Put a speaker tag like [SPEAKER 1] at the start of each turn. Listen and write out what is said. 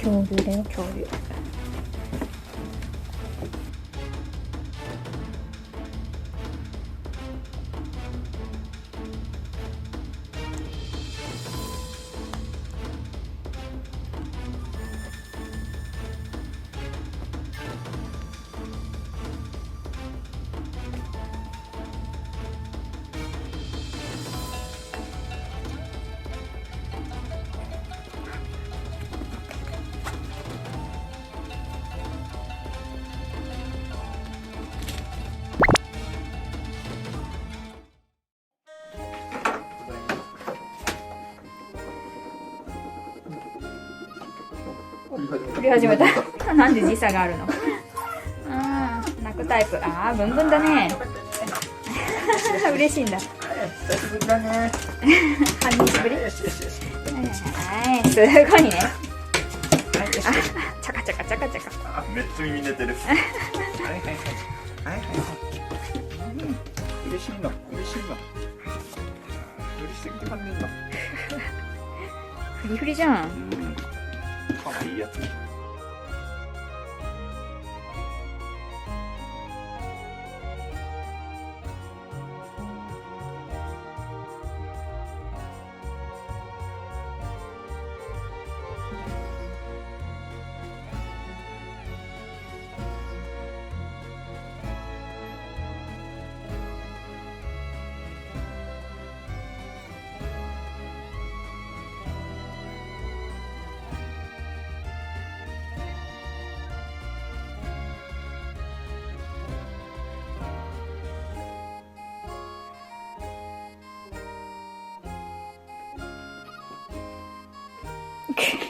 [SPEAKER 1] 恐竜だよ、恐竜。振り始めた。なんで時差があるの。泣くタイプ。ブンブンだね。嬉しいんだ。
[SPEAKER 2] 久しぶりだね。
[SPEAKER 1] 半日ぶり。
[SPEAKER 2] よしよしよし。
[SPEAKER 1] はい、すごいね。
[SPEAKER 2] はい、よし。
[SPEAKER 1] チャカチャカチャカチャカ。
[SPEAKER 2] めっちゃ耳出てる。はいはいはい。はいはいはい。嬉しいの、嬉しいの。嬉しすぎて感じるの。
[SPEAKER 1] フリフリじゃん。
[SPEAKER 2] かわいいやつ。
[SPEAKER 1] く